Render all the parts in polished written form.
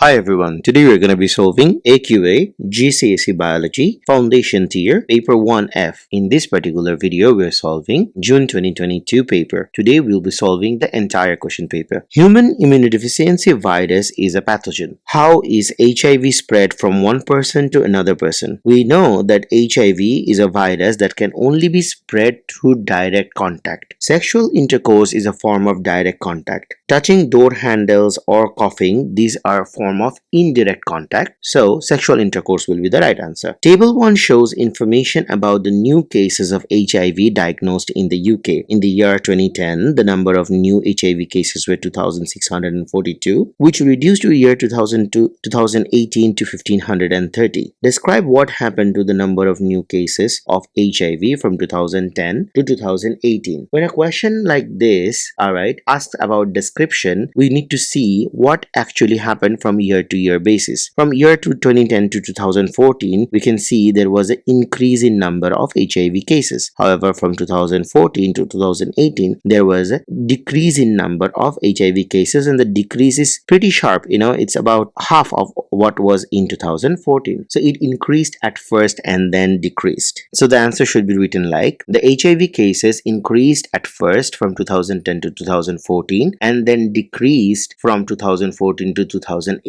Hi everyone, today we're going to be solving AQA GCSE Biology Foundation Tier Paper 1F. In this particular video, we're solving June 2022 paper. Today we'll be solving the entire question paper. Human immunodeficiency virus is a pathogen. How is HIV spread from one person to another person? We know that HIV is a virus that can only be spread through direct contact. Sexual intercourse is a form of direct contact. Touching door handles or coughing, these are form of indirect contact, so sexual intercourse will be the right answer. Table 1 shows information about the new cases of HIV diagnosed in the UK. In the year 2010, the number of new HIV cases were 2,642, which reduced to year 2018 to 1,530. Describe what happened to the number of new cases of HIV from 2010 to 2018. When a question like this, asks about description, we need to see what actually happened from year to year basis. From year to 2010 to 2014, we can see there was an increase in number of HIV cases. However, from 2014 to 2018, there was a decrease in number of HIV cases, and the decrease is pretty sharp. It's about half of what was in 2014. So it increased at first and then decreased. So the answer should be written like the HIV cases increased at first from 2010 to 2014 and then decreased from 2014 to 2018.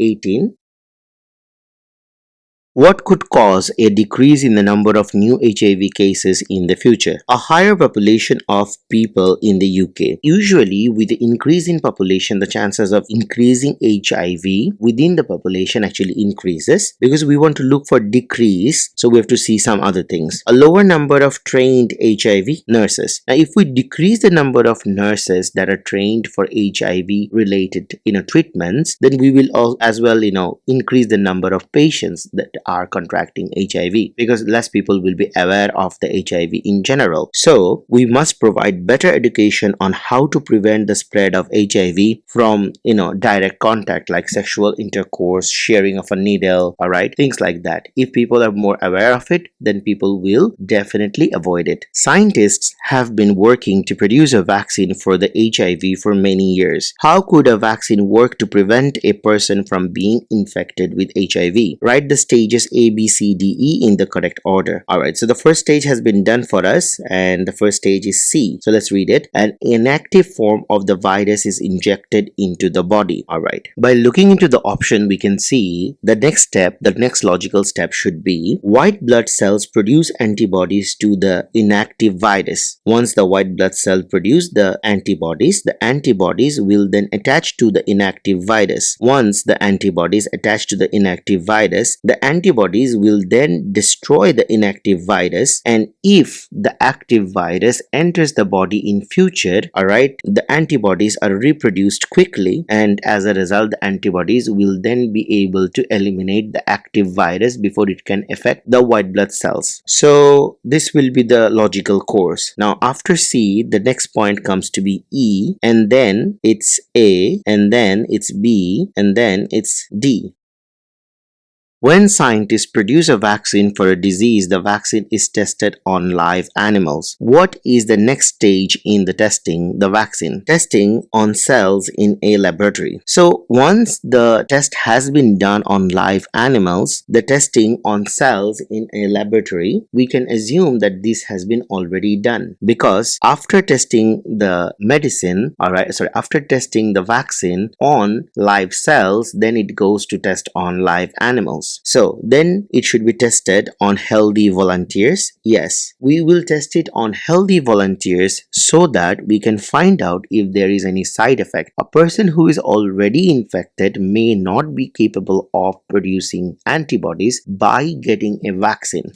What could cause a decrease in the number of new HIV cases in the future? A higher population of people in the UK. Usually, with the increase in population, the chances of increasing HIV within the population actually increases because we want to look for decrease, so we have to see some other things. A lower number of trained HIV nurses. Now, if we decrease the number of nurses that are trained for HIV related treatments, then we will as well increase the number of patients that are contracting HIV because less people will be aware of the HIV in general. So we must provide better education on how to prevent the spread of HIV from direct contact like sexual intercourse, sharing of a needle, things like that. If people are more aware of it, then people will definitely avoid it. Scientists have been working to produce a vaccine for the HIV for many years. How could a vaccine work to prevent a person from being infected with HIV? Write the stages A, B, C, D, E in the correct order. Alright, so the first stage has been done for us and the first stage is C. So let's read it. An inactive form of the virus is injected into the body. Alright, by looking into the option, we can see the next logical step should be white blood cells produce antibodies to the inactive virus. Once the white blood cell produce the antibodies will then attach to the inactive virus. Once the antibodies attach to the inactive virus, the antibodies will then destroy the inactive virus, and if the active virus enters the body in future, the antibodies are reproduced quickly, and as a result the antibodies will then be able to eliminate the active virus before it can affect the white blood cells. So this will be the logical course. Now after C, the next point comes to be E, and then it's A, and then it's B, and then it's D. When scientists produce a vaccine for a disease, the vaccine is tested on live animals. What is the next stage in the testing the vaccine? Testing on cells in a laboratory. So once the test has been done on live animals, the testing on cells in a laboratory, we can assume that this has been already done because after testing the medicine, after testing the vaccine on live cells, then it goes to test on live animals. So then it should be tested on healthy volunteers. Yes, we will test it on healthy volunteers so that we can find out if there is any side effect. A person who is already infected may not be capable of producing antibodies by getting a vaccine,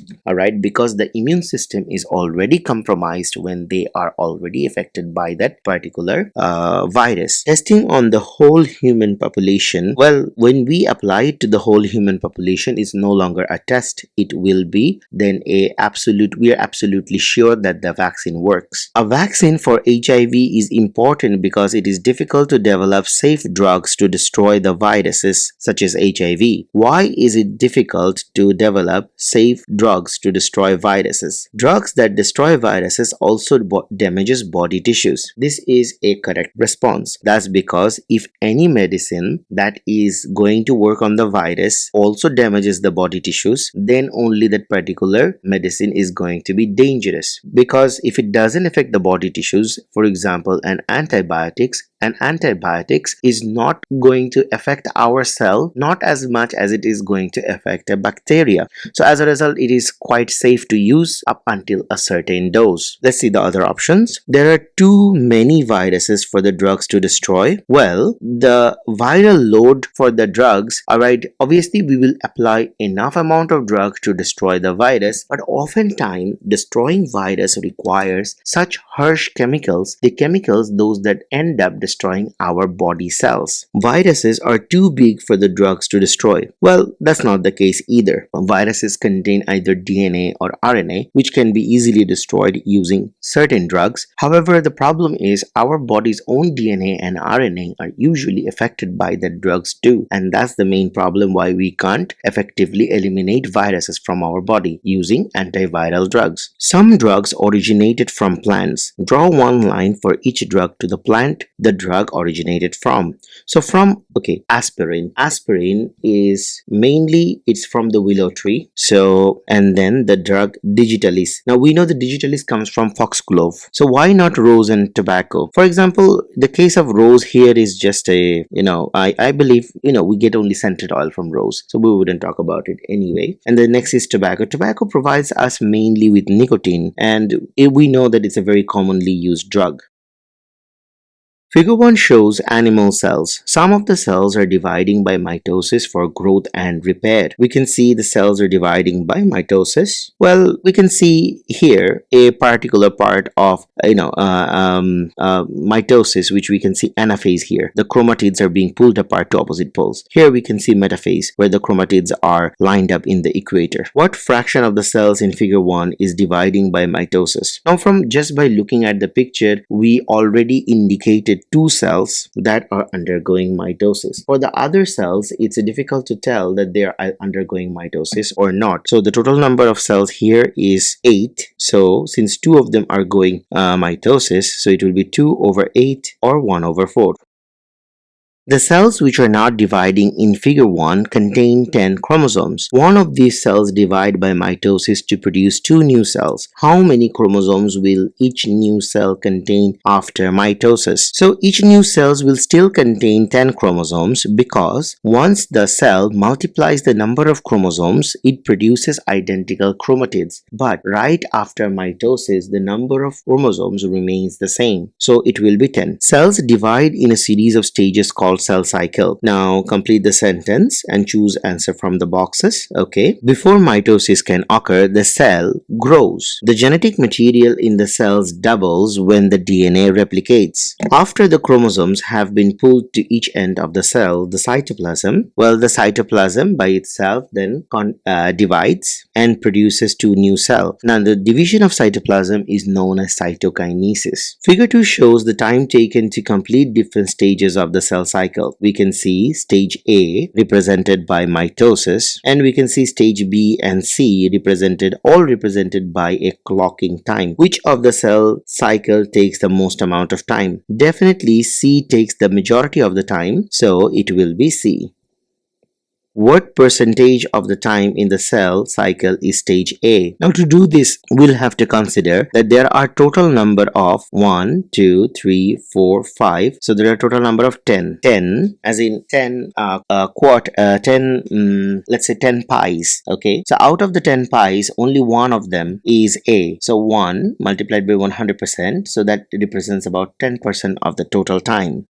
because the immune system is already compromised when they are already affected by that particular virus. Testing on the whole human population. Well, when we apply it to the whole human population, population is no longer a test. It will be then we are absolutely sure that the vaccine works. A vaccine for HIV is important because it is difficult to develop safe drugs to destroy the viruses such as HIV. Why is it difficult to develop safe drugs to destroy viruses? Drugs that destroy viruses also damages body tissues. This is a correct response. That's because if any medicine that is going to work on the virus also damages the body tissues, then only that particular medicine is going to be dangerous. Because if it doesn't affect the body tissues, for example, an antibiotics is not going to affect our cell, not as much as it is going to affect a bacteria. So as a result, it is quite safe to use up until a certain dose. Let's see the other options. There are too many viruses for the drugs to destroy. Well, the viral load for the drugs, alright, obviously we will apply enough amount of drug to destroy the virus, but oftentimes destroying virus requires such harsh chemicals, the chemicals those that end up destroying our body cells. Viruses are too big for the drugs to destroy. Well, that's not the case either. Viruses contain either DNA or RNA, which can be easily destroyed using certain drugs. However, the problem is our body's own DNA and RNA are usually affected by the drugs too, and that's the main problem why we can't effectively eliminate viruses from our body using antiviral drugs. Some drugs originated from plants. Draw one line for each drug to the plant the drug originated from. So aspirin. Aspirin is mainly it's from the willow tree. So and then the drug digitalis. Now we know the digitalis comes from foxglove. So why not rose and tobacco? For example, the case of rose here is just a I believe we get only scented oil from rose, so we wouldn't talk about it anyway. And the next is tobacco. Tobacco provides us mainly with nicotine, and we know that it's a very commonly used drug. Figure 1 shows animal cells. Some of the cells are dividing by mitosis for growth and repair. We can see the cells are dividing by mitosis. Well, we can see here a particular part of mitosis, which we can see anaphase here. The chromatids are being pulled apart to opposite poles. Here we can see metaphase, where the chromatids are lined up in the equator. What fraction of the cells in figure 1 is dividing by mitosis? Now, from just by looking at the picture, we already indicated two cells that are undergoing mitosis. For the other cells, it's difficult to tell that they are undergoing mitosis or not. So the total number of cells here is 8. So since two of them are going mitosis, so it will be 2 over 8 or 1 over 4. The cells which are not dividing in figure 1 contain 10 chromosomes. One of these cells divide by mitosis to produce 2 new cells. How many chromosomes will each new cell contain after mitosis? So each new cells will still contain 10 chromosomes because once the cell multiplies the number of chromosomes, it produces identical chromatids. But right after mitosis, the number of chromosomes remains the same. So it will be 10. Cells divide in a series of stages called cell cycle. Now complete the sentence and choose answer from the boxes. Okay. Before mitosis can occur, the cell grows. The genetic material in the cells doubles when the DNA replicates. After the chromosomes have been pulled to each end of the cell, the cytoplasm by itself then divides and produces 2 new cells. Now the division of cytoplasm is known as cytokinesis. Figure 2 shows the time taken to complete different stages of the cell cycle. We can see stage A represented by mitosis, and we can see stage B and C represented by a clocking time. Which of the cell cycle takes the most amount of time? Definitely C takes the majority of the time, so it will be C. What percentage of the time in the cell cycle is stage A? Now to do this, we'll have to consider that there are total number of 1, 2, 3, 4, 5. So there are total number of 10. 10 as in 10 let's say 10 pies. Okay. So out of the 10 pies, only one of them is A. So 1 multiplied by 100%. So that represents about 10% of the total time.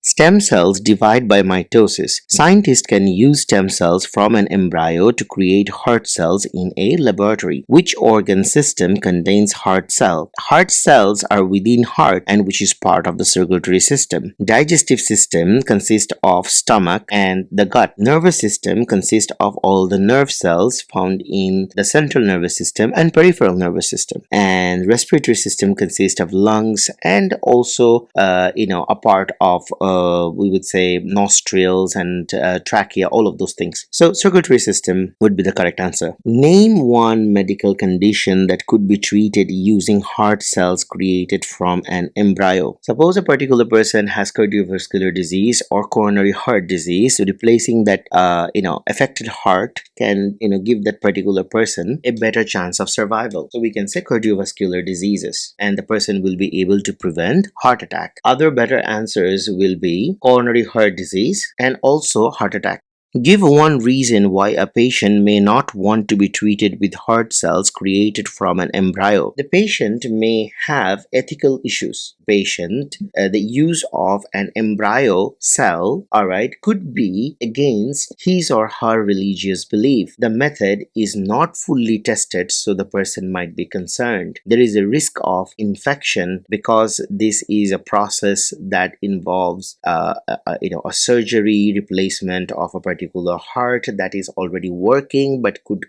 Stem cells divide by mitosis. Scientists can use stem cells from an embryo to create heart cells in a laboratory. Which organ system contains heart cell? Heart cells are within heart and which is part of the circulatory system. Digestive system consists of stomach and the gut. Nervous system consists of all the nerve cells found in the central nervous system and peripheral nervous system. And respiratory system consists of lungs and also a part of we would say nostrils and trachea, all of those things. So circulatory system would be the correct answer. Name one medical condition that could be treated using heart cells created from an embryo. Suppose a particular person has cardiovascular disease or coronary heart disease, so replacing that affected heart can give that particular person a better chance of survival. So we can say cardiovascular diseases, and the person will be able to prevent heart attack. Other better answers will be coronary heart disease and also heart attack. Give one reason why a patient may not want to be treated with heart cells created from an embryo. The patient may have ethical issues. The use of an embryo cell, could be against his or her religious belief. The method is not fully tested, so the person might be concerned. There is a risk of infection because this is a process that involves a surgery, replacement of a particular heart that is already working but could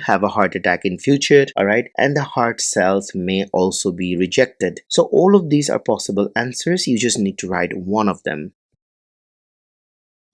have a heart attack in future, and the heart cells may also be rejected. So all of these are possible answers. You just need to write one of them.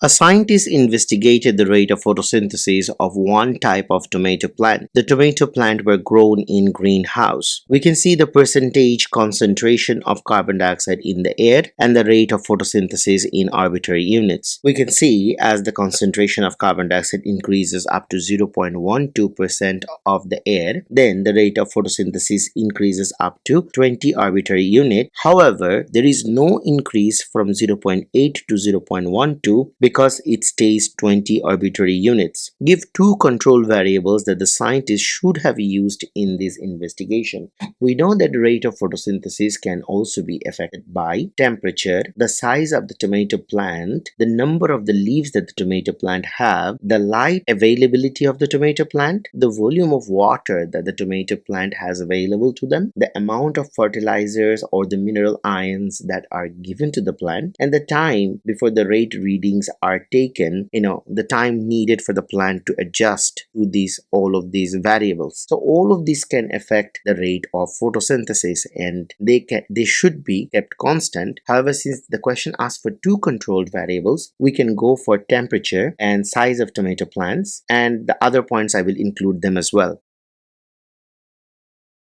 A scientist investigated the rate of photosynthesis of one type of tomato plant. The tomato plant were grown in greenhouse. We can see the percentage concentration of carbon dioxide in the air and the rate of photosynthesis in arbitrary units. We can see as the concentration of carbon dioxide increases up to 0.12% of the air, then the rate of photosynthesis increases up to 20 arbitrary unit. However, there is no increase from 0.8 to 0.12 because it stays 20 arbitrary units. Give two control variables that the scientists should have used in this investigation. We know that the rate of photosynthesis can also be affected by temperature, the size of the tomato plant, the number of the leaves that the tomato plant have, the light availability of the tomato plant, the volume of water that the tomato plant has available to them, the amount of fertilizers or the mineral ions that are given to the plant, and the time before the rate readings are taken, the time needed for the plant to adjust to all of these variables. So all of these can affect the rate of photosynthesis and they should be kept constant. However, since the question asks for two controlled variables, we can go for temperature and size of tomato plants, and the other points I will include them as well.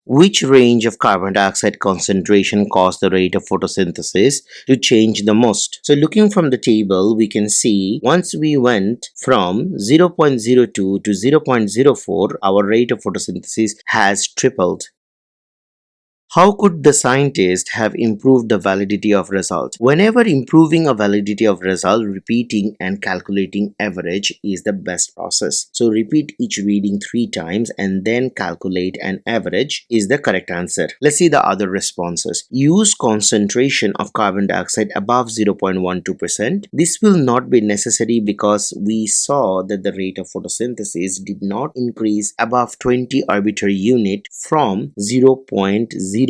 Which range of carbon dioxide concentration caused the rate of photosynthesis to change the most? So looking from the table, we can see once we went from 0.02 to 0.04, our rate of photosynthesis has tripled. How could the scientist have improved the validity of results? Whenever improving a validity of result, repeating and calculating average is the best process. So repeat each reading 3 times and then calculate an average is the correct answer. Let's see the other responses. Use concentration of carbon dioxide above 0.12%. This will not be necessary because we saw that the rate of photosynthesis did not increase above 20 arbitrary unit from 0.08%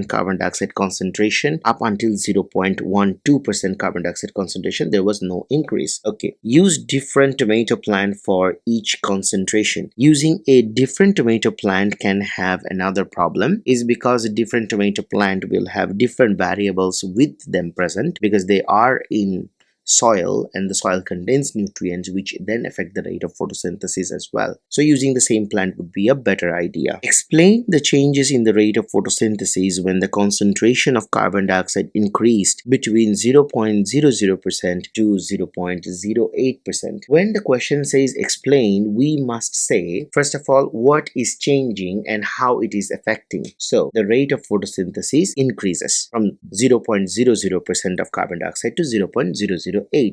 carbon dioxide concentration up until 0.12% carbon dioxide concentration. There was no increase. Okay, use different tomato plant for each concentration. Using a different tomato plant can have another problem, is because a different tomato plant will have different variables with them present because they are in soil and the soil contains nutrients which then affect the rate of photosynthesis as well. So using the same plant would be a better idea. Explain the changes in the rate of photosynthesis when the concentration of carbon dioxide increased between 0.00% to 0.08%. When the question says explain, we must say first of all what is changing and how it is affecting. So the rate of photosynthesis increases from 0.00% of carbon dioxide to 0.008.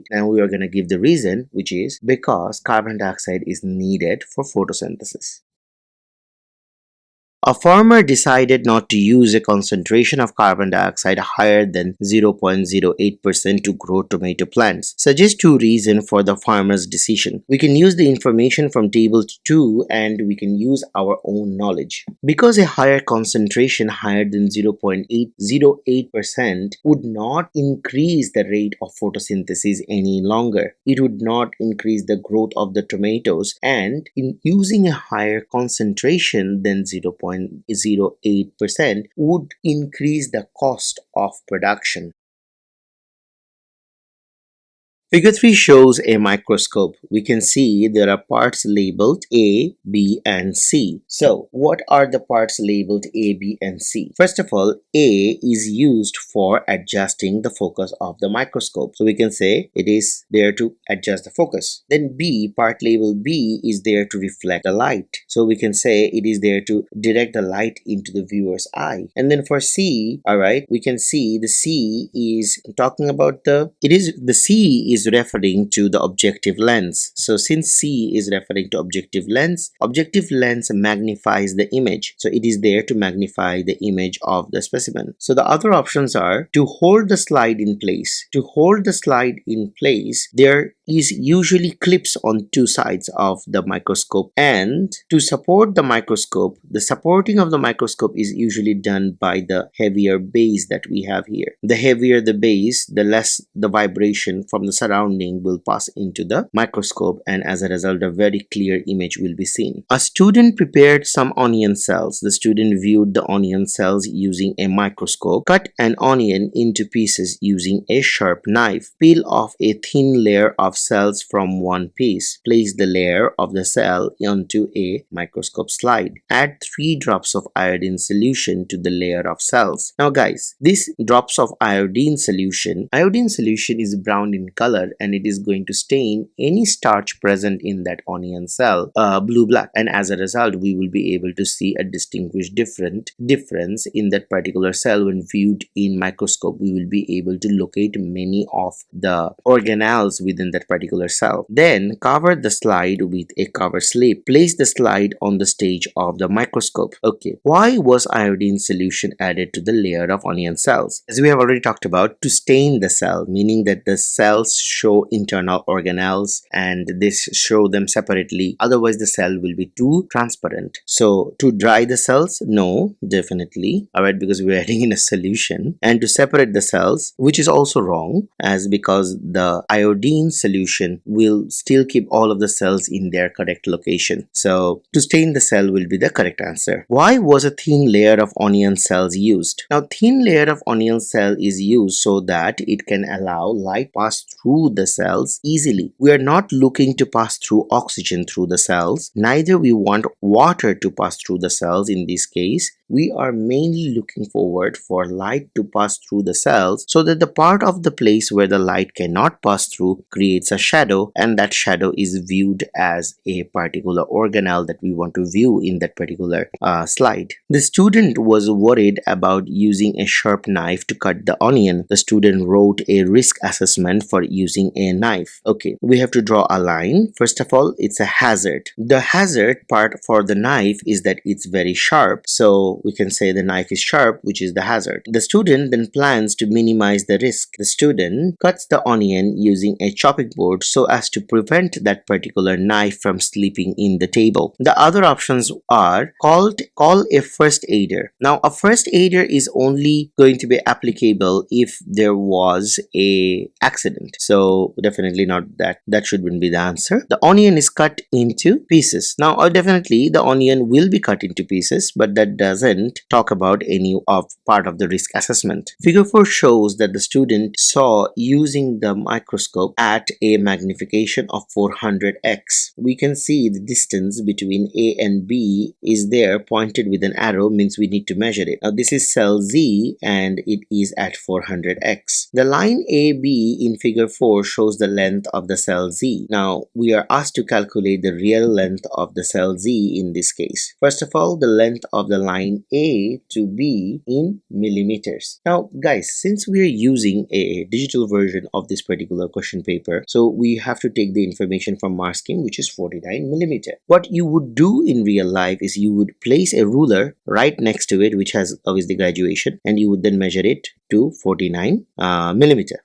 And we are going to give the reason, which is because carbon dioxide is needed for photosynthesis. A farmer decided not to use a concentration of carbon dioxide higher than 0.08% to grow tomato plants. Suggest two reasons for the farmer's decision. We can use the information from table 2 and we can use our own knowledge. Because a higher concentration higher than 0.808% would not increase the rate of photosynthesis any longer. It would not increase the growth of the tomatoes, and in using a higher concentration than 0.08% would increase the cost of production. Figure 3 shows a microscope. We can see there are parts labeled A, B, and C. So, what are the parts labeled A, B, and C? First of all, A is used for adjusting the focus of the microscope. So, we can say it is there to adjust the focus. Then B, part labeled B, is there to reflect the light. So, we can say it is there to direct the light into the viewer's eye. And then for C, alright, we can see the C is talking about the C is referring to the objective lens. So since C is referring to objective lens magnifies the image. So it is there to magnify the image of the specimen. So the other options are to hold the slide in place. To hold the slide in place, there is usually clips on two sides of the microscope, and to support the microscope, the supporting of the microscope is usually done by the heavier base that we have here. The heavier the base, the less the vibration from the surrounding will pass into the microscope, and as a result a very clear image will be seen. A student prepared some onion cells. The student viewed the onion cells using a microscope, cut an onion into pieces using a sharp knife, peel off a thin layer of cells from one piece, place the layer of the cell onto a microscope slide, add 3 drops of iodine solution to the layer of cells. Now guys, these drops of iodine solution is brown in color, and it is going to stain any starch present in that onion cell blue-black, and as a result we will be able to see a distinguished difference in that particular cell. When viewed in microscope, we will be able to locate many of the organelles within that particular cell. Then cover the slide with a cover slip. Place the slide on the stage of the microscope. Okay, why was iodine solution added to the layer of onion cells? As we have already talked about, to stain the cell, meaning that the cells show internal organelles and this show them separately, otherwise the cell will be too transparent. So to dry the cells, no, definitely, alright, because we're adding in a solution. And to separate the cells, which is also wrong, as because the iodine solution will still keep all of the cells in their correct location. So to stain the cell will be the correct answer. Why was a thin layer of onion cells used? Now thin layer of onion cell is used so that it can allow light pass through the cells easily. We are not looking to pass through oxygen through the cells, neither we want water to pass through the cells. In this case, we are mainly looking forward for light to pass through the cells, so that the part of the place where the light cannot pass through creates a shadow, and that shadow is viewed as a particular organelle that we want to view in that particular slide. The student was worried about using a sharp knife to cut the onion. The student wrote a risk assessment for using a knife. Okay, we have to draw a line. First of all, it's a hazard. The hazard part for the knife is that it's very sharp, so we can say the knife is sharp, which is the hazard. The student then plans to minimize the risk. The student cuts the onion using a chopping board so as to prevent that particular knife from slipping in the table. The other options are call a first aider. Now a first aider is only going to be applicable if there was a accident. So definitely not that. That shouldn't be the answer. The onion is cut into pieces. Now definitely the onion will be cut into pieces, but that doesn't talk about any of part of the risk assessment. Figure 4 shows that the student saw using the microscope at a magnification of 400x. We can see the distance between A and B is there pointed with an arrow, means we need to measure it. Now this is cell Z and it is at 400x. The line AB in figure 4 shows the length of the cell Z. Now we are asked to calculate the real length of the cell Z in this case. First of all, the length of the line in A to B in millimeters. Now guys, since we are using a digital version of this particular question paper, so we have to take the information from mark scheme, which is 49 millimeter. What you would do in real life is you would place a ruler right next to it, which has obviously graduation, and you would then measure it to 49 millimeter.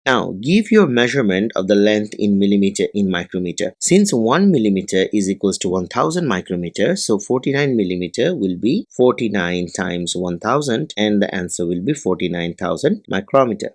Now, give your measurement of the length in millimeter in micrometer. Since 1 millimeter is equals to 1000 micrometer, so 49 millimeter will be 49 times 1000, and the answer will be 49,000 micrometer.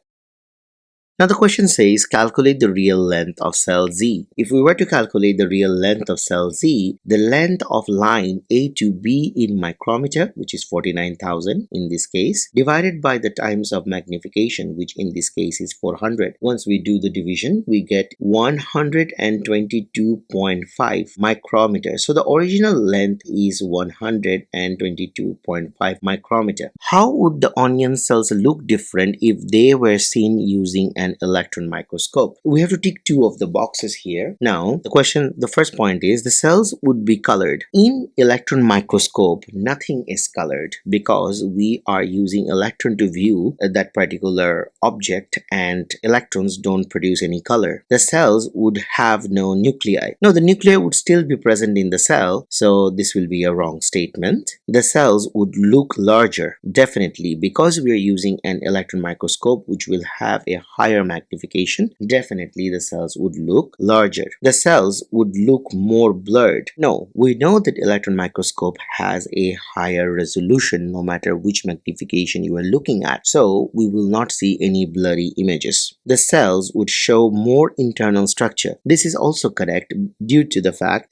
Now the question says calculate the real length of cell Z. If we were to calculate the real length of cell Z, the length of line A to B in micrometer, which is 49,000 in this case, divided by the times of magnification, which in this case is 400. Once we do the division, we get 122.5 micrometer. So the original length is 122.5 micrometer. How would the onion cells look different if they were seen using an electron microscope? We have to tick two of the boxes here. Now the first point is the cells would be colored. In electron microscope, nothing is colored because we are using electron to view that particular object, and electrons don't produce any color. The cells would have no nuclei. Now the nuclei would still be present in the cell, so this will be a wrong statement. The cells would look larger, definitely, because we are using an electron microscope which will have a higher magnification. Definitely the cells would look larger. The cells would look more blurred. No, we know that electron microscope has a higher resolution no matter which magnification you are looking at, so we will not see any blurry images. The cells would show more internal structure. This is also correct due to the fact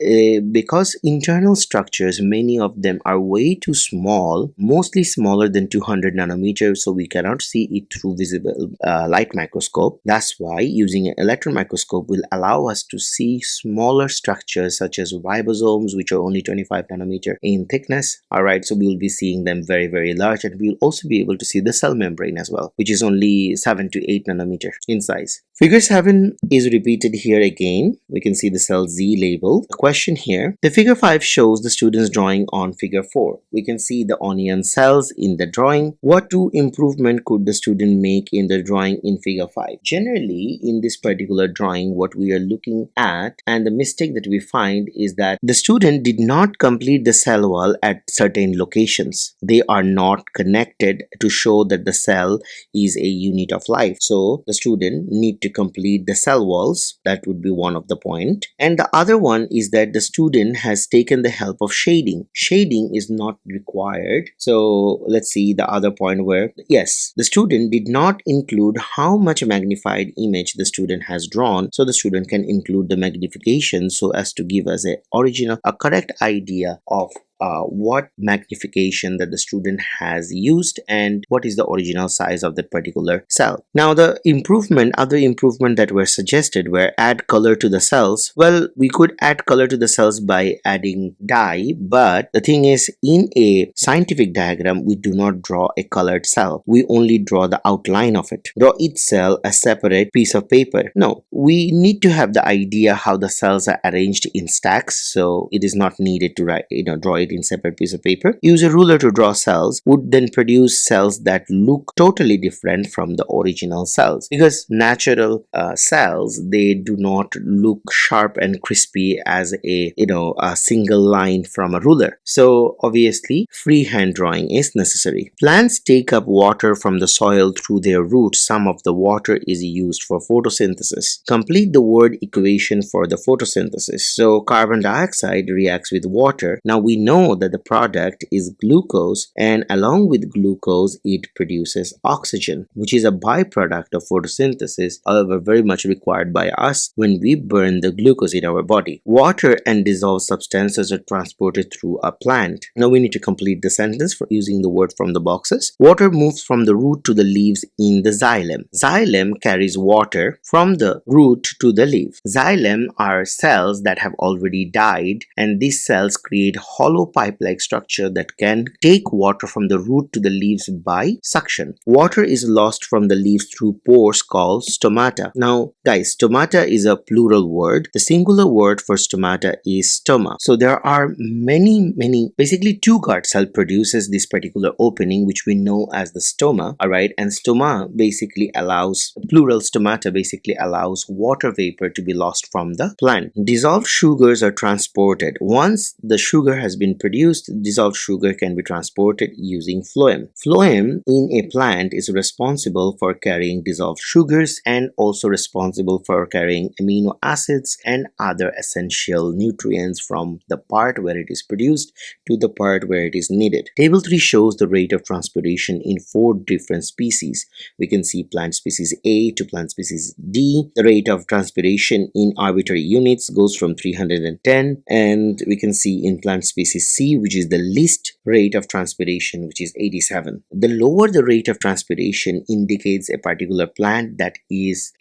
because internal structures, many of them are way too small, mostly smaller than 200 nanometers, so we cannot see it through visible light microscope. That's why using an electron microscope will allow us to see smaller structures such as ribosomes, which are only 25 nanometer in thickness. Alright, so we will be seeing them very, very large, and we will also be able to see the cell membrane as well, which is only 7 to 8 nanometer in size. Figure 7 is repeated here again. We can see the cell Z label. The question here, the figure 5 shows the student's drawing on figure 4. We can see the onion cells in the drawing. What two improvement could the student make in the drawing in figure 5? Generally, in this particular drawing, what we are looking at and the mistake that we find is that the student did not complete the cell wall at certain locations. They are not connected to show that the cell is a unit of life. So the student need to complete the cell walls. That would be one of the point. And the other one is that the student has taken the help of shading. Shading is not required. So let's see the other point where, yes, the student did not include how much magnified image the student has drawn, so the student can include the magnification so as to give us a correct idea of what magnification that the student has used and what is the original size of that particular cell. Now the other improvement that were suggested were add color to the cells. Well, we could add color to the cells by adding dye, but the thing is, in a scientific diagram we do not draw a colored cell. We only draw the outline of it. Draw each cell a separate piece of paper. No, we need to have the idea how the cells are arranged in stacks, so it is not needed to draw it in separate piece of paper. Use a ruler to draw cells would then produce cells that look totally different from the original cells, because natural cells, they do not look sharp and crispy as a single line from a ruler. So obviously freehand drawing is necessary. Plants take up water from the soil through their roots. Some of the water is used for photosynthesis. Complete the word equation for the photosynthesis. So carbon dioxide reacts with water. Now we know that the product is glucose, and along with glucose it produces oxygen, which is a byproduct of photosynthesis, however very much required by us when we burn the glucose in our body. Water and dissolved substances are transported through a plant. Now we need to complete the sentence for using the word from the boxes. Water moves from the root to the leaves in the xylem. Xylem carries water from the root to the leaf. Xylem are cells that have already died, and these cells create hollow pipe-like structure that can take water from the root to the leaves by suction. Water is lost from the leaves through pores called stomata. Now, guys, stomata is a plural word. The singular word for stomata is stoma. So there are many, basically two guard cell produces this particular opening, which we know as the stoma, alright, and stoma basically allows, plural stomata basically allows water vapor to be lost from the plant. Dissolved sugars are transported. Once the sugar has been produced, dissolved sugar can be transported using phloem. Phloem in a plant is responsible for carrying dissolved sugars and also responsible for carrying amino acids and other essential nutrients from the part where it is produced to the part where it is needed. Table 3 shows the rate of transpiration in 4 different species. We can see plant species A to plant species D. The rate of transpiration in arbitrary units goes from 310, and we can see in plant species C, which is the least rate of transpiration, which is 87. The lower the rate of transpiration indicates a particular plant that is,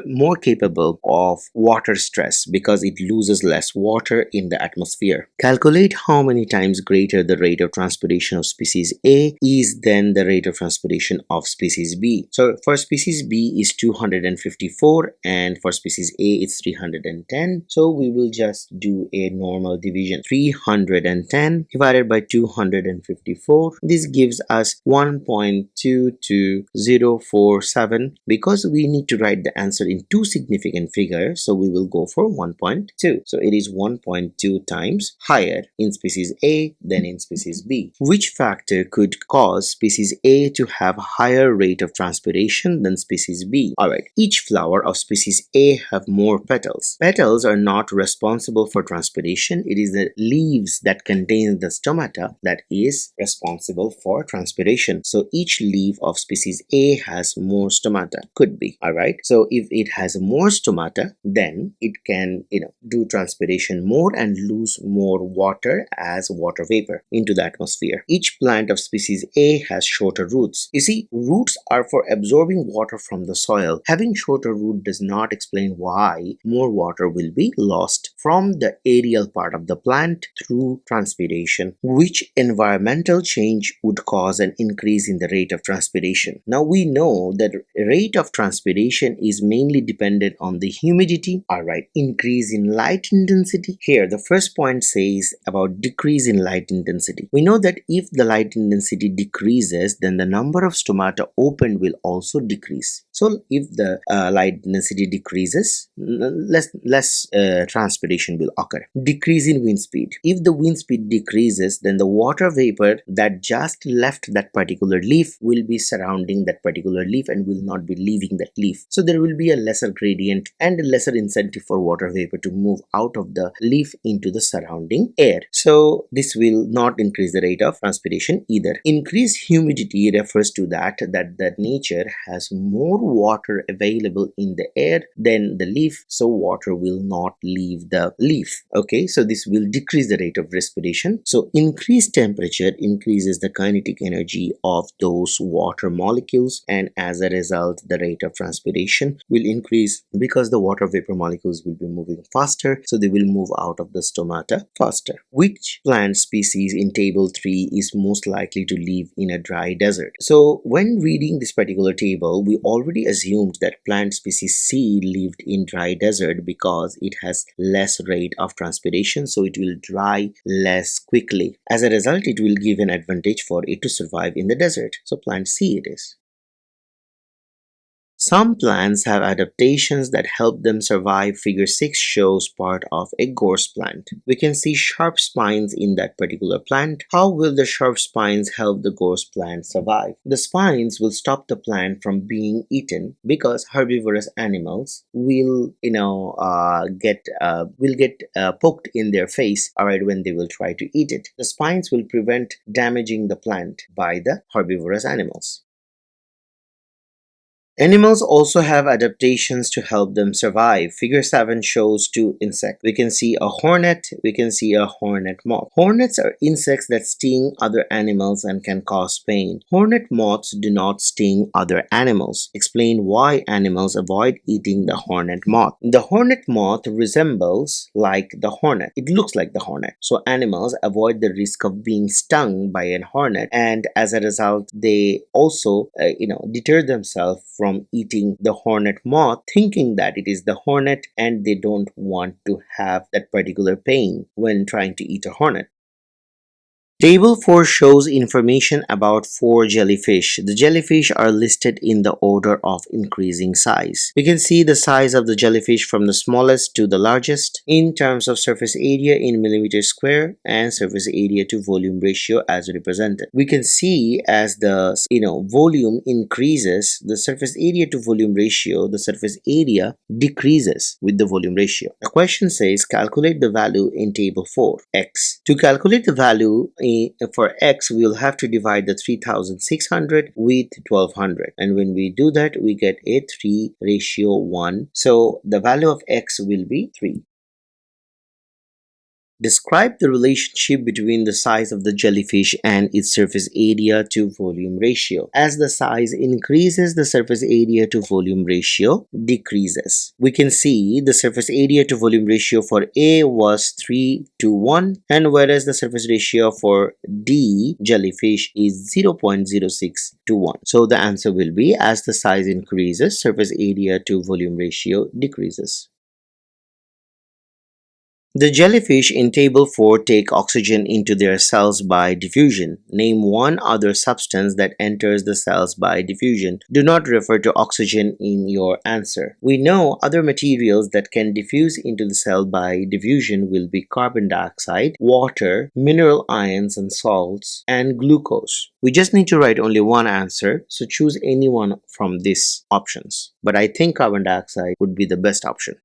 more capable of water stress because it loses less water in the atmosphere. Calculate how many times greater the rate of transpiration of species A is than the rate of transpiration of species B. So for species B is 254 and for species A it's 310. So we will just do a normal division. 310 divided by 254. This gives us 1.22047. Because we need to write the answer in two significant figures, so we will go for 1.2. So it is 1.2 times higher in species A than in species B. Which factor could cause species A to have a higher rate of transpiration than species B? Alright, each flower of species A have more petals. Petals are not responsible for transpiration. It is the leaves that contain the stomata that is responsible for transpiration. So each leaf of species A has more stomata. Could be. Alright, so if it has more stomata, then it can do transpiration more and lose more water as water vapor into the atmosphere. Each plant of species A has shorter roots. You see, roots are for absorbing water from the soil. Having shorter root does not explain why more water will be lost from the aerial part of the plant through transpiration. Which environmental change would cause an increase in the rate of transpiration? Now we know that rate of transpiration is mainly dependent on the humidity. Alright, increase in light intensity. Here the first point says about decrease in light intensity. We know that if the light intensity decreases, then the number of stomata opened will also decrease. So if the light density decreases, less transpiration will occur. Decrease in wind speed. If the wind speed decreases, then the water vapor that just left that particular leaf will be surrounding that particular leaf and will not be leaving that leaf. So there will be a lesser gradient and a lesser incentive for water vapor to move out of the leaf into the surrounding air. So this will not increase the rate of transpiration either. Increased humidity refers to that nature has more water available in the air than the leaf, so water will not leave the leaf. Okay, so this will decrease the rate of respiration. So increased temperature increases the kinetic energy of those water molecules, and as a result the rate of transpiration will increase because the water vapor molecules will be moving faster, so they will move out of the stomata faster. Which plant species in table 3 is most likely to live in a dry desert? So when reading this particular table, we already assumed that plant species C lived in dry desert because it has less rate of transpiration, so it will dry less quickly. As a result, it will give an advantage for it to survive in the desert. So plant C it is. Some plants have adaptations that help them survive. Figure 6 shows part of a gorse plant. We can see sharp spines in that particular plant. How will the sharp spines help the gorse plant survive? The spines will stop the plant from being eaten because herbivorous animals will get poked in their face, alright, when they will try to eat it. The spines will prevent damaging the plant by the herbivorous animals. Animals also have adaptations to help them survive. Figure 7 shows two insects. We can see a hornet, we can see a hornet moth. Hornets are insects that sting other animals and can cause pain. Hornet moths do not sting other animals. Explain why animals avoid eating the hornet moth. The hornet moth resembles like the hornet. It looks like the hornet. So animals avoid the risk of being stung by a hornet, and as a result they also deter themselves from eating the hornet moth, thinking that it is the hornet and they don't want to have that particular pain when trying to eat a hornet. Table 4 shows information about 4 jellyfish. The jellyfish are listed in the order of increasing size. We can see the size of the jellyfish from the smallest to the largest in terms of surface area in millimeters square and surface area to volume ratio as represented. We can see as the volume increases, the surface area to volume ratio, the surface area decreases with the volume ratio. The question says calculate the value in table 4, x. To calculate the value for x, we will have to divide the 3600 with 1200, and when we do that we get a 3:1, so the value of x will be 3. Describe the relationship between the size of the jellyfish and its surface area to volume ratio. As the size increases, the surface area to volume ratio decreases. We can see the surface area to volume ratio for A was 3:1, and whereas the surface ratio for D jellyfish is 0.06:1. So the answer will be, as the size increases, surface area to volume ratio decreases. The jellyfish in table 4 take oxygen into their cells by diffusion. Name one other substance that enters the cells by diffusion. Do not refer to oxygen in your answer. We know other materials that can diffuse into the cell by diffusion will be carbon dioxide, water, mineral ions and salts, and glucose. We just need to write only one answer, so choose any one from these options. But I think carbon dioxide would be the best option.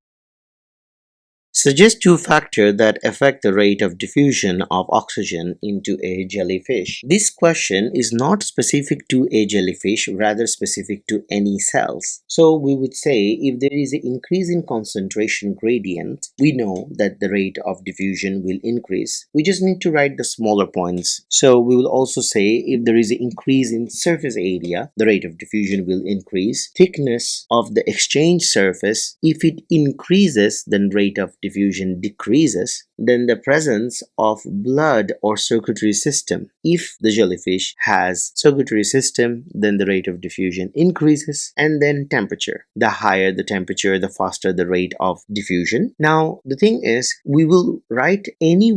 Suggest two factors that affect the rate of diffusion of oxygen into a jellyfish. This question is not specific to a jellyfish, rather specific to any cells. So we would say if there is an increase in concentration gradient, we know that the rate of diffusion will increase. We just need to write the smaller points. So we will also say if there is an increase in surface area, the rate of diffusion will increase. Thickness of the exchange surface, if it increases, then rate of diffusion decreases. Then the presence of blood or circulatory system. If the jellyfish has circulatory system, then the rate of diffusion increases. And then temperature. The higher the temperature, the faster the rate of diffusion. Now the thing is, we will write any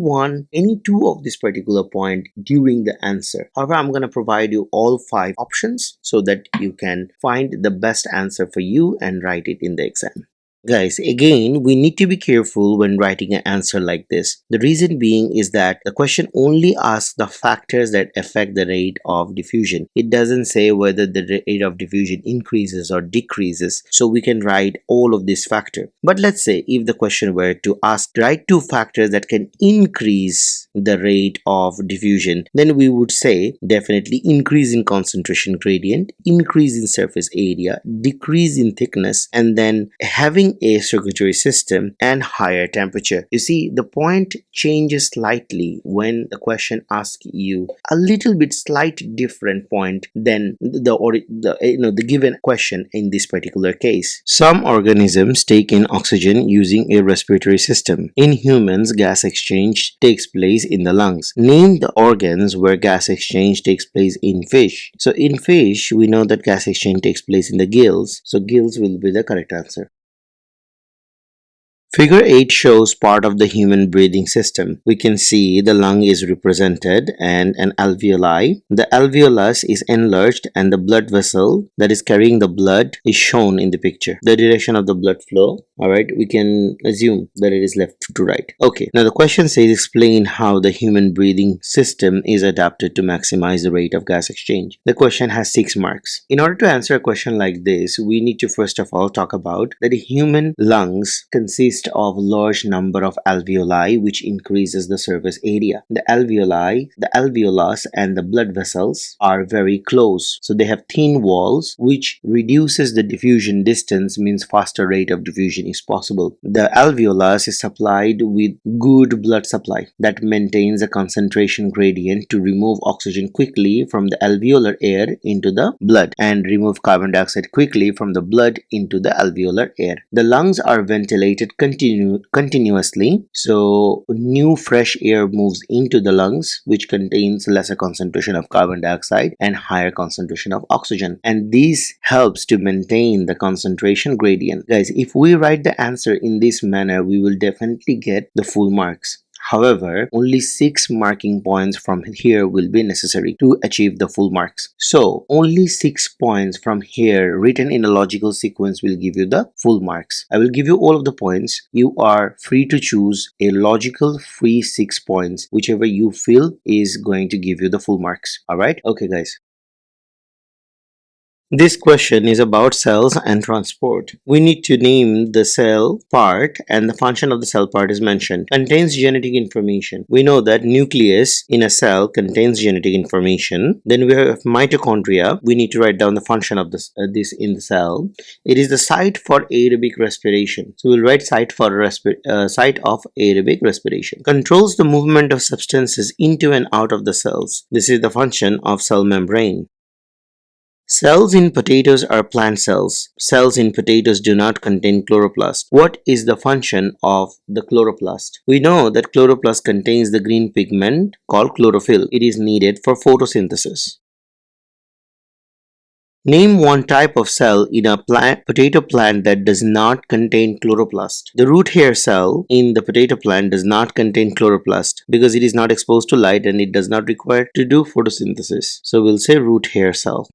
two of this particular point during the answer. However, I'm going to provide you all 5 options so that you can find the best answer for you and write it in the exam. Guys, again, we need to be careful when writing an answer like this. The reason being is that the question only asks the factors that affect the rate of diffusion. It doesn't say whether the rate of diffusion increases or decreases, so we can write all of these factors. But let's say if the question were to ask, write 2 factors that can increase the rate of diffusion, then we would say definitely increase in concentration gradient, increase in surface area, decrease in thickness, and then having a circulatory system and higher temperature. You see, the point changes slightly when the question asks you a little bit slight different point than the given question in this particular case. Some organisms take in oxygen using a respiratory system. In humans, gas exchange takes place in the lungs. Name the organs where gas exchange takes place in fish. So in fish, we know that gas exchange takes place in the gills. So gills will be the correct answer. Figure 8 shows part of the human breathing system. We can see the lung is represented and an alveoli. The alveolus is enlarged and the blood vessel that is carrying the blood is shown in the picture. The direction of the blood flow, alright, we can assume that it is left to right. Okay, now the question says explain how the human breathing system is adapted to maximize the rate of gas exchange. The question has 6 marks. In order to answer a question like this, we need to first of all talk about that the human lungs consist consist of large number of alveoli, which increases the surface area. The alveoli, the alveolus and the blood vessels are very close, so they have thin walls, which reduces the diffusion distance, means faster rate of diffusion is possible. The alveolus is supplied with good blood supply that maintains a concentration gradient to remove oxygen quickly from the alveolar air into the blood and remove carbon dioxide quickly from the blood into the alveolar air. The lungs are ventilated continuously, so new fresh air moves into the lungs, which contains lesser concentration of carbon dioxide and higher concentration of oxygen, and this helps to maintain the concentration gradient. Guys, if we write the answer in this manner, we will definitely get the full marks. However, only 6 marking points from here will be necessary to achieve the full marks. So, only 6 points from here written in a logical sequence will give you the full marks. I will give you all of the points. You are free to choose a logical free 6 points, whichever you feel is going to give you the full marks. Alright? Okay guys. This question is about cells and transport. We need to name the cell part, and the function of the cell part is mentioned. Contains genetic information. We know that nucleus in a cell contains genetic information. Then we have mitochondria. We need to write down the function of this in the cell. It is the site for aerobic respiration. So we'll write site for site of aerobic respiration. Controls the movement of substances into and out of the cells. This is the function of cell membrane. Cells in potatoes are plant cells. Cells in potatoes do not contain chloroplast. What is the function of the chloroplast? We know that chloroplast contains the green pigment called chlorophyll. It is needed for photosynthesis. Name one type of cell in a potato plant that does not contain chloroplast. The root hair cell in the potato plant does not contain chloroplast because it is not exposed to light and it does not require to do photosynthesis. So we'll say root hair cell.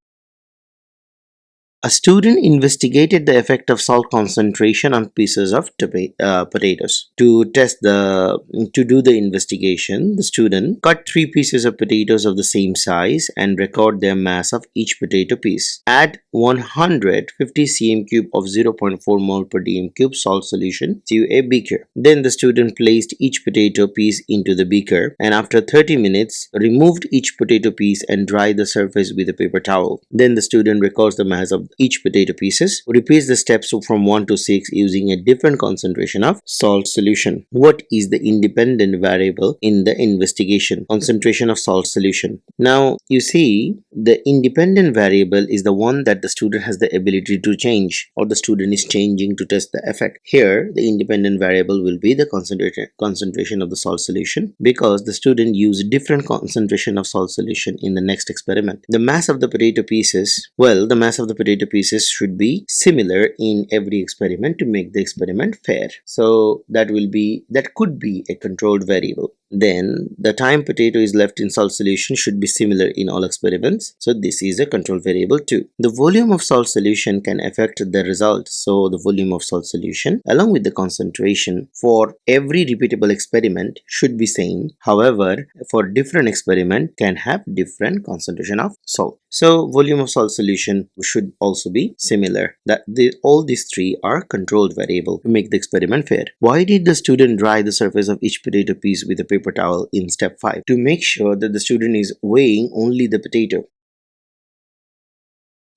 A student investigated the effect of salt concentration on pieces of potatoes. To do the investigation, the student cut 3 pieces of potatoes of the same size and record their mass of each potato piece. Add 150 cm cube of 0.4 mol per dm cube salt solution to a beaker. Then the student placed each potato piece into the beaker, and after 30 minutes removed each potato piece and dried the surface with a paper towel. Then the student records the mass of each potato pieces. Repeats the steps from 1 to 6 using a different concentration of salt solution. What is the independent variable in the investigation? Concentration of salt solution. Now you see, the independent variable is the one that the student has the ability to change, or the student is changing to test the effect. Here the independent variable will be the concentration of the salt solution, because the student used different concentration of salt solution in the next experiment. The mass of the potato pieces, the mass of the potato pieces should be similar in every experiment to make the experiment fair. So that could be a controlled variable. Then the time potato is left in salt solution should be similar in all experiments. So this is a control variable too. The volume of salt solution can affect the result. So the volume of salt solution along with the concentration for every repeatable experiment should be same. However, for different experiment can have different concentration of salt. So volume of salt solution should also be similar. All these 3 are controlled variable to make the experiment fair. Why did the student dry the surface of each potato piece with a paper towel in step 5? To make sure that the student is weighing only the potato.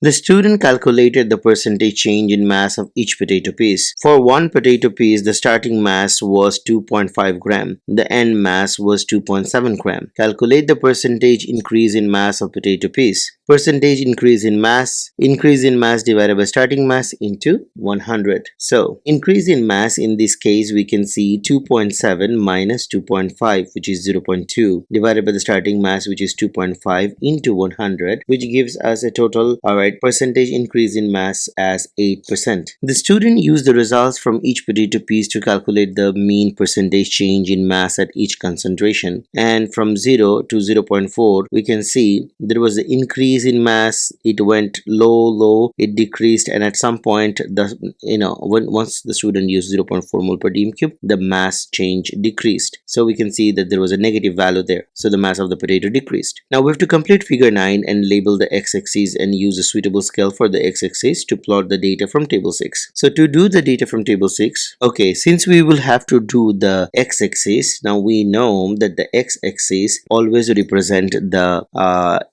The student calculated the percentage change in mass of each potato piece. For one potato piece, the starting mass was 2.5 gram. The end mass was 2.7 gram. Calculate the percentage increase in mass of potato piece. Percentage increase in mass divided by starting mass into 100. So, increase in mass in this case we can see 2.7 minus 2.5, which is 0.2, divided by the starting mass, which is 2.5, into 100, which gives us a total, percentage increase in mass as 8%. The student used the results from each potato piece to calculate the mean percentage change in mass at each concentration, and from 0 to 0.4 we can see there was an increase in mass. It went low, it decreased, and at some point once the student used 0.4 mol per dm cube, the mass change decreased. So we can see that there was a negative value there, so the mass of the potato decreased. Now we have to complete figure 9 and label the x-axis and use a suitable suitable scale for the x-axis to plot the data from table 6. So to do the data from table 6, okay, since we will have to do the x-axis, now we know that the x-axis always represent the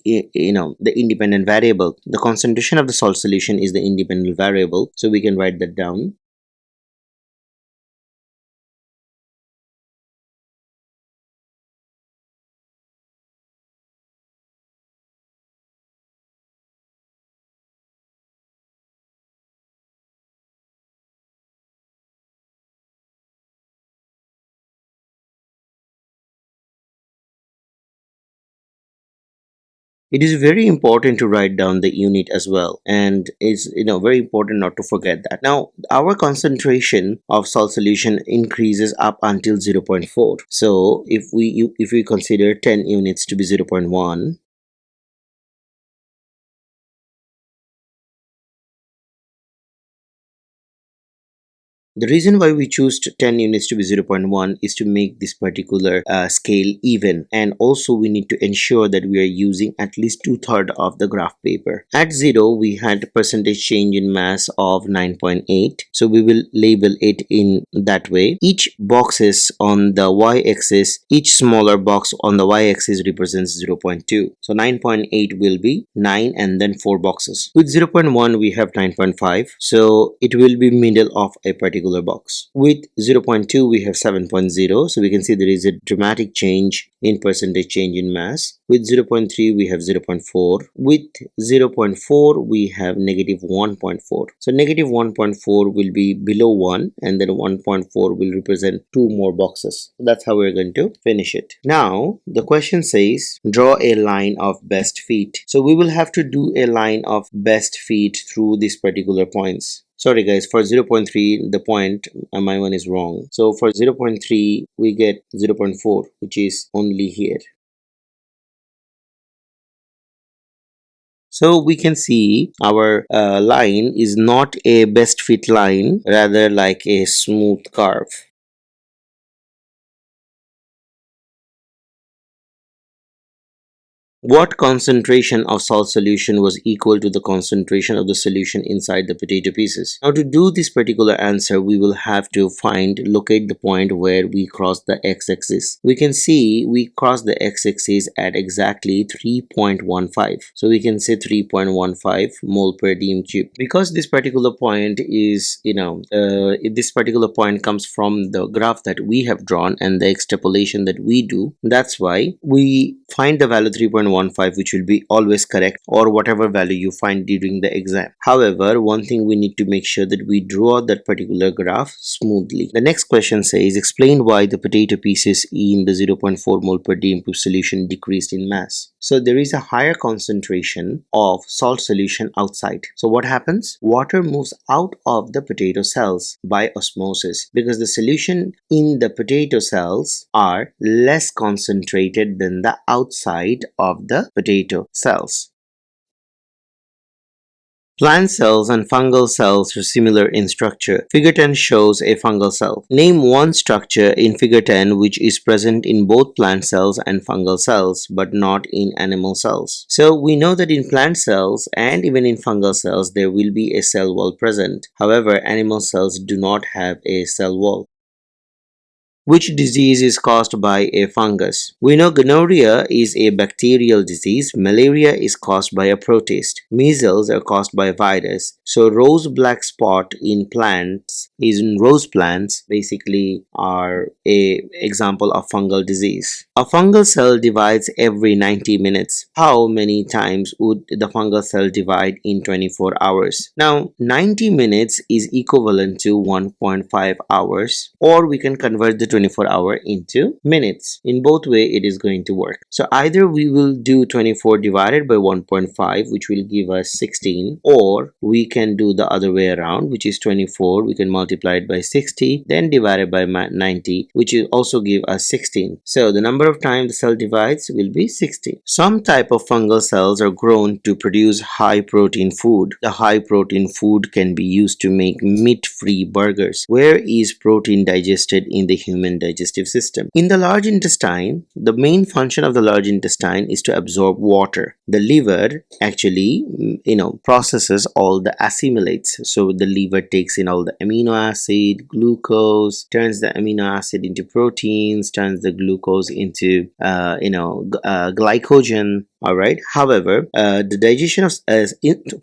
the independent variable. The concentration of the salt solution is the independent variable, so we can write that down. It is very important to write down the unit as well, and it's very important not to forget that. Now our concentration of salt solution increases up until 0.4. So if we consider 10 units to be 0.1, the reason why we choose 10 units to be 0.1 is to make this particular scale even, and also we need to ensure that we are using at least 2/3 of the graph paper. At 0 we had percentage change in mass of 9.8, so we will label it in that way. Each boxes on the y-axis, each smaller box on the y-axis represents 0.2. So 9.8 will be 9 and then 4 boxes. With 0.1 we have 9.5, so it will be middle of a particular box. With 0.2 we have 7.0, so we can see there is a dramatic change in percentage change in mass. With 0.3 we have 0.4. With 0.4 we have negative 1.4. So negative 1.4 will be below 1, and then 1.4 will represent 2 more boxes. That's how we're going to finish it. Now the question says draw a line of best fit. So we will have to do a line of best fit through these particular points. Sorry guys, for 0.3 the point my one is wrong. So for 0.3 we get 0.4, which is only here. So we can see our line is not a best fit line, rather like a smooth curve. What concentration of salt solution was equal to the concentration of the solution inside the potato pieces? Now to do this particular answer, we will have to locate the point where we cross the x-axis. We can see we cross the x-axis at exactly 3.15. So we can say 3.15 mole per dm cube. Because this particular point is, this particular point comes from the graph that we have drawn and the extrapolation that we do. That's why we find the value 3.15, which will be always correct, or whatever value you find during the exam. However, one thing we need to make sure that we draw that particular graph smoothly. The next question says explain why the potato pieces in the 0.4 mole per dm cube solution decreased in mass. So there is a higher concentration of salt solution outside. So what happens? Water moves out of the potato cells by osmosis, because the solution in the potato cells are less concentrated than the outside of the potato cells. Plant cells and fungal cells are similar in structure. Figure 10 shows a fungal cell. Name one structure in figure 10 which is present in both plant cells and fungal cells but not in animal cells. So we know that in plant cells and even in fungal cells there will be a cell wall present. However, animal cells do not have a cell wall. Which disease is caused by a fungus? We know gonorrhea is a bacterial disease, malaria is caused by a protist, measles are caused by a virus. So rose black spot in rose plants basically are a example of fungal disease. A fungal cell divides every 90 minutes. How many times would the fungal cell divide in 24 hours? Now 90 minutes is equivalent to 1.5 hours, or we can convert the 24-hour into minutes. In both way it is going to work. So either we will do 24 divided by 1.5, which will give us 16, or we can do the other way around, which is 24 we can multiply it by 60, then divided by 90, which will also give us 16. So the number of times the cell divides will be 60. Some type of fungal cells are grown to produce high protein food. The high protein food can be used to make meat-free burgers. Where is protein digested in the human human digestive system. In the large intestine, the main function of the large intestine is to absorb water. The liver actually, processes all the assimilates. So the liver takes in all the amino acid, glucose, turns the amino acid into proteins, turns the glucose into, glycogen. All right. However, the digestion of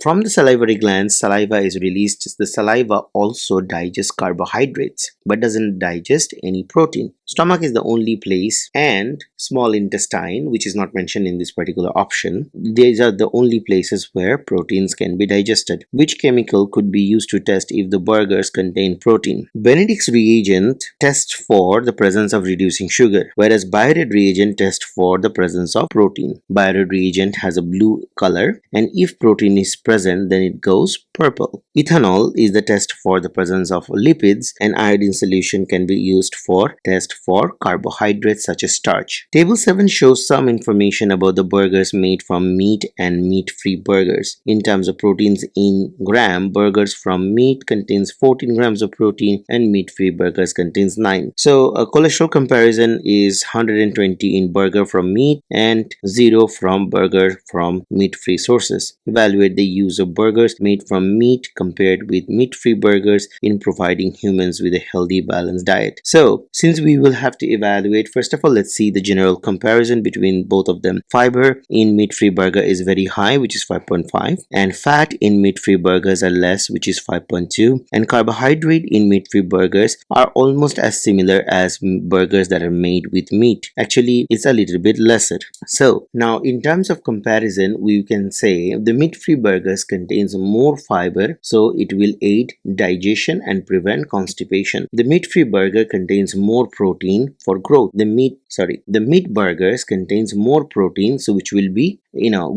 from the salivary glands, saliva is released. The saliva also digests carbohydrates, but doesn't digest any protein. Stomach is the only place, and small intestine, which is not mentioned in this particular option, these are the only places where proteins can be digested. Which chemical could be used to test if the burgers contain protein? Benedict's reagent tests for the presence of reducing sugar, whereas Biuret reagent tests for the presence of protein. Biuret reagent has a blue color, and if protein is present, then it goes purple. Ethanol is the test for the presence of lipids, and iodine solution can be used for test for carbohydrates such as starch. Table 7 shows some information about the burgers made from meat and meat-free burgers. In terms of proteins in gram, burgers from meat contains 14 grams of protein and meat-free burgers contains 9. So a cholesterol comparison is 120 in burger from meat and 0 from burger from meat-free sources. Evaluate the use of burgers made from meat compared with meat-free burgers in providing humans with a healthy balanced diet. So since we will have to evaluate, first of all, let's see the general comparison between both of them. Fiber in meat-free burger is very high, which is 5.5, and fat in meat-free burgers are less, which is 5.2, and carbohydrate in meat-free burgers are almost as similar as burgers that are made with meat. Actually, it's a little bit lesser. So now in terms of comparison, we can say the meat-free burgers contains more fiber, so it will aid digestion and prevent constipation. The meat-free burger contains more protein for growth. The meat burgers contains more protein, so which will be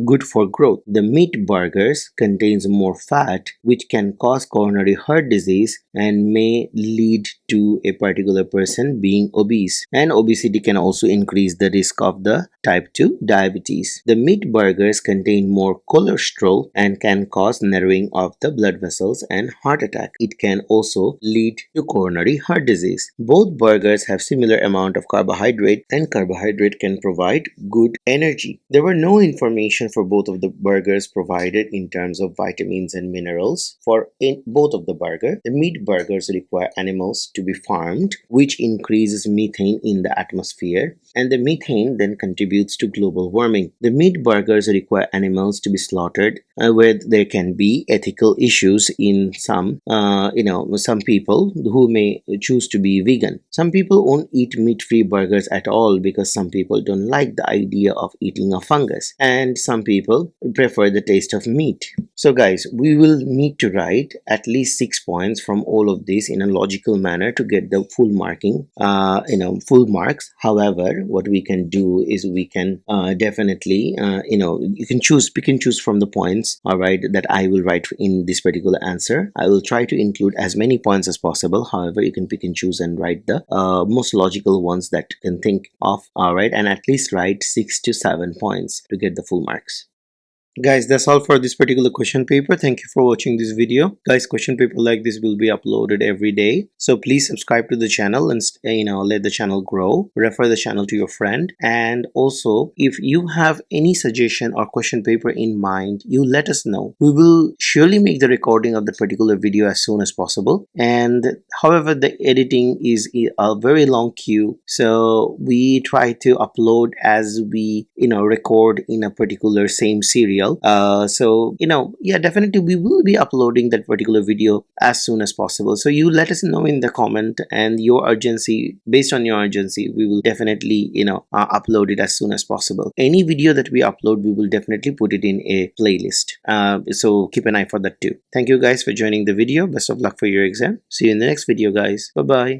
good for growth. The meat burgers contains more fat, which can cause coronary heart disease and may lead to a particular person being obese, and obesity can also increase the risk of the type 2 diabetes. The meat burgers contain more cholesterol and can cause narrowing of the blood vessels and heart attack. It can also lead to coronary heart disease. Both burgers have similar amount of carbohydrate, and carbohydrate can provide good energy. There were no information for both of the burgers provided in terms of vitamins and minerals for both of the burger. The meat burgers require animals to be farmed, which increases methane in the atmosphere, and the methane then contributes to global warming. The meat burgers require animals to be slaughtered, where there can be ethical issues in some people who may choose to be vegan. Some people won't eat meat-free burgers at all because some people don't like the idea of eating a fungus, and some people prefer the taste of meat. So guys, we will need to write at least 6 points from all of this in a logical manner to get the full marking, full marks. However, what we can do is we can definitely, you can pick and choose from the points, all right, that I will write in this particular answer. I will try to include as many points as possible. However, you can pick and choose and write the most logical ones that you can think of, all right, and at least write 6 to 7 points to get the full marks. Guys, that's all for this particular question paper. Thank you for watching this video. Guys, question paper like this will be uploaded every day, so please subscribe to the channel and let the channel grow. Refer the channel to your friend, and also if you have any suggestion or question paper in mind, you let us know. We will surely make the recording of the particular video as soon as possible, and however, the editing is a very long queue, so we try to upload as we record in a particular same serial. Definitely we will be uploading that particular video as soon as possible. So you let us know in the comment, and your urgency, based on your urgency, we will definitely upload it as soon as possible. Any video that we upload, we will definitely put it in a playlist, so keep an eye for that too. Thank you guys for joining the video. Best of luck for your exam. See you in the next video, guys. Bye bye.